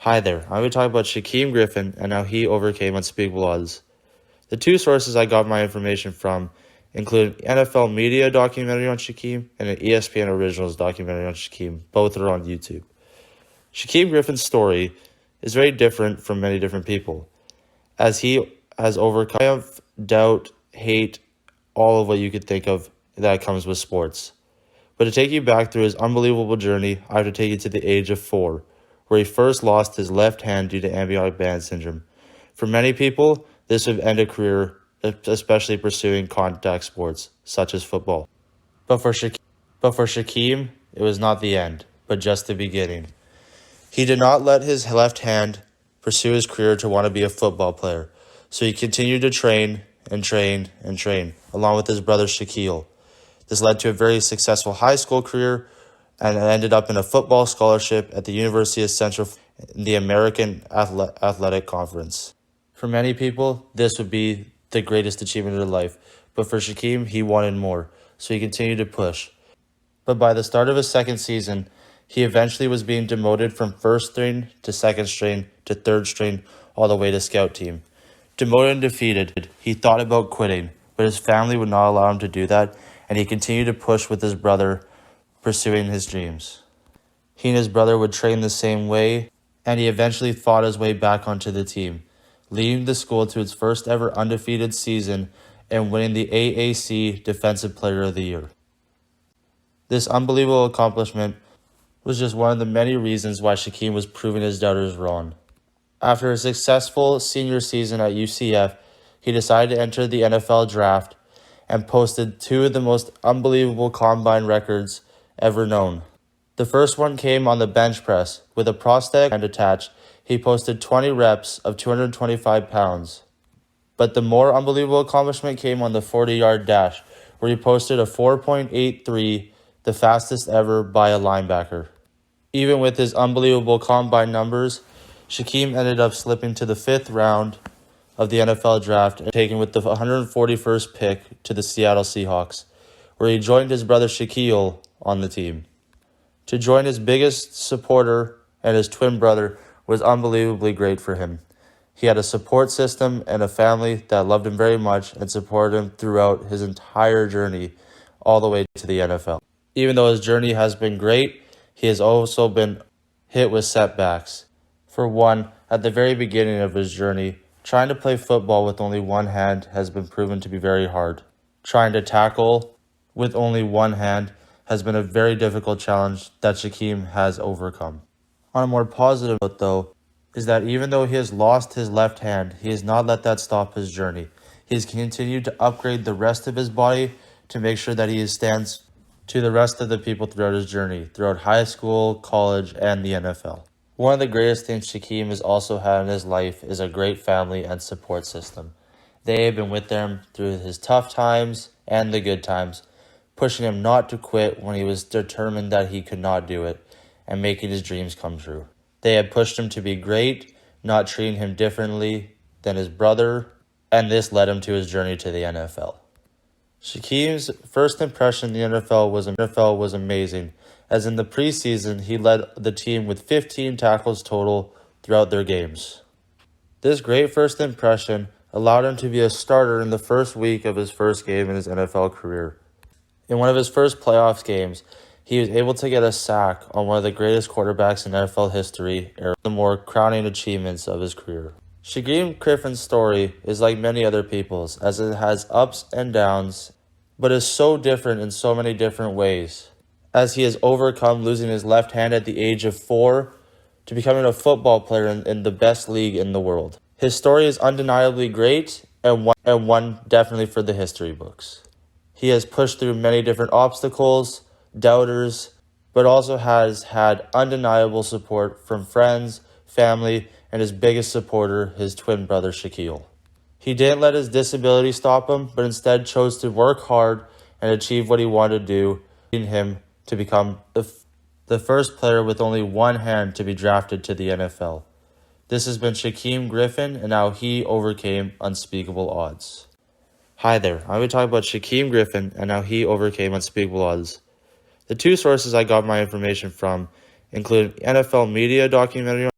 Hi there, I'm going to talk about Shaquem Griffin and how he overcame unspeakable odds. The two sources I got my information from include an NFL media documentary on Shaquem and an ESPN Originals documentary on Shaquem. Both are on YouTube. Shaquem Griffin's story is very different from many different people, as he has overcome triumph, doubt, hate, all of what you could think of that comes with sports. But to take you back through his unbelievable journey, I have to take you to the age of 4, where he first lost his left hand due to amniotic band syndrome. For many people, this would end a career, especially pursuing contact sports, such as football. But for Shaquem, it was not the end, but just the beginning. He did not let his left hand pursue his career to want to be a football player, so he continued to train and train and train, along with his brother Shaquille. This led to a very successful high school career and ended up in a football scholarship at the University of Central in the American Athletic Conference. For many people, this would be the greatest achievement of their life, but for Shaquem, he wanted more, so he continued to push. But by the start of his second season, he eventually was being demoted from first string to second string to third string all the way to scout team. Demoted and defeated, he thought about quitting, but his family would not allow him to do that, and he continued to push with his brother, pursuing his dreams. He and his brother would train the same way, and he eventually fought his way back onto the team, leading the school to its first ever undefeated season and winning the AAC Defensive Player of the Year. This unbelievable accomplishment was just one of the many reasons why Shaquem was proving his doubters wrong. After a successful senior season at UCF, he decided to enter the NFL draft and posted 2 of the most unbelievable combine records ever known. The first one came on the bench press. With a prosthetic hand attached, he posted 20 reps of 225 pounds. But the more unbelievable accomplishment came on the 40-yard dash, where he posted a 4.83, the fastest ever by a linebacker. Even with his unbelievable combine numbers, Shaquem ended up slipping to the 5th round of the NFL draft and taken with the 141st pick to the Seattle Seahawks, where he joined his brother Shaquille on the team. To join his biggest supporter and his twin brother was unbelievably great for him. He had a support system and a family that loved him very much and supported him throughout his entire journey all the way to the NFL. Even though his journey has been great, he has also been hit with setbacks. For one, at the very beginning of his journey, trying to play football with only one hand has been proven to be very hard. Trying to tackle with only one hand has been a very difficult challenge that Shaquem has overcome. On a more positive note, though, is that even though he has lost his left hand, he has not let that stop his journey. He has continued to upgrade the rest of his body to make sure that he stands to the rest of the people throughout his journey, throughout high school, college, and the NFL. One of the greatest things Shaquem has also had in his life is a great family and support system. They have been with him through his tough times and the good times, pushing him not to quit when he was determined that he could not do it, and making his dreams come true. They have pushed him to be great, not treating him differently than his brother, and this led him to his journey to the NFL. Shaquem's first impression in the NFL was amazing, as in the preseason he led the team with 15 tackles total throughout their games. This great first impression allowed him to be a starter in the first week of his first game in his NFL career. In one of his first playoffs games, he was able to get a sack on one of the greatest quarterbacks in NFL history, and the more crowning achievements of his career. Shaquem Griffin's story is like many other people's, as it has ups and downs, but is so different in so many different ways, as he has overcome losing his left hand at the age of 4 to becoming a football player in the best league in the world. His story is undeniably great and one definitely for the history books. He has pushed through many different obstacles, doubters, but also has had undeniable support from friends, family, and his biggest supporter, his twin brother Shaquille. He didn't let his disability stop him, but instead chose to work hard and achieve what he wanted to do, leading him to become the first player with only one hand to be drafted to the NFL. This has been Shaquem Griffin and how he overcame unspeakable odds. Hi there, I'm going to talk about Shaquem Griffin and how he overcame unspeakable odds. The two sources I got my information from include an NFL media documentary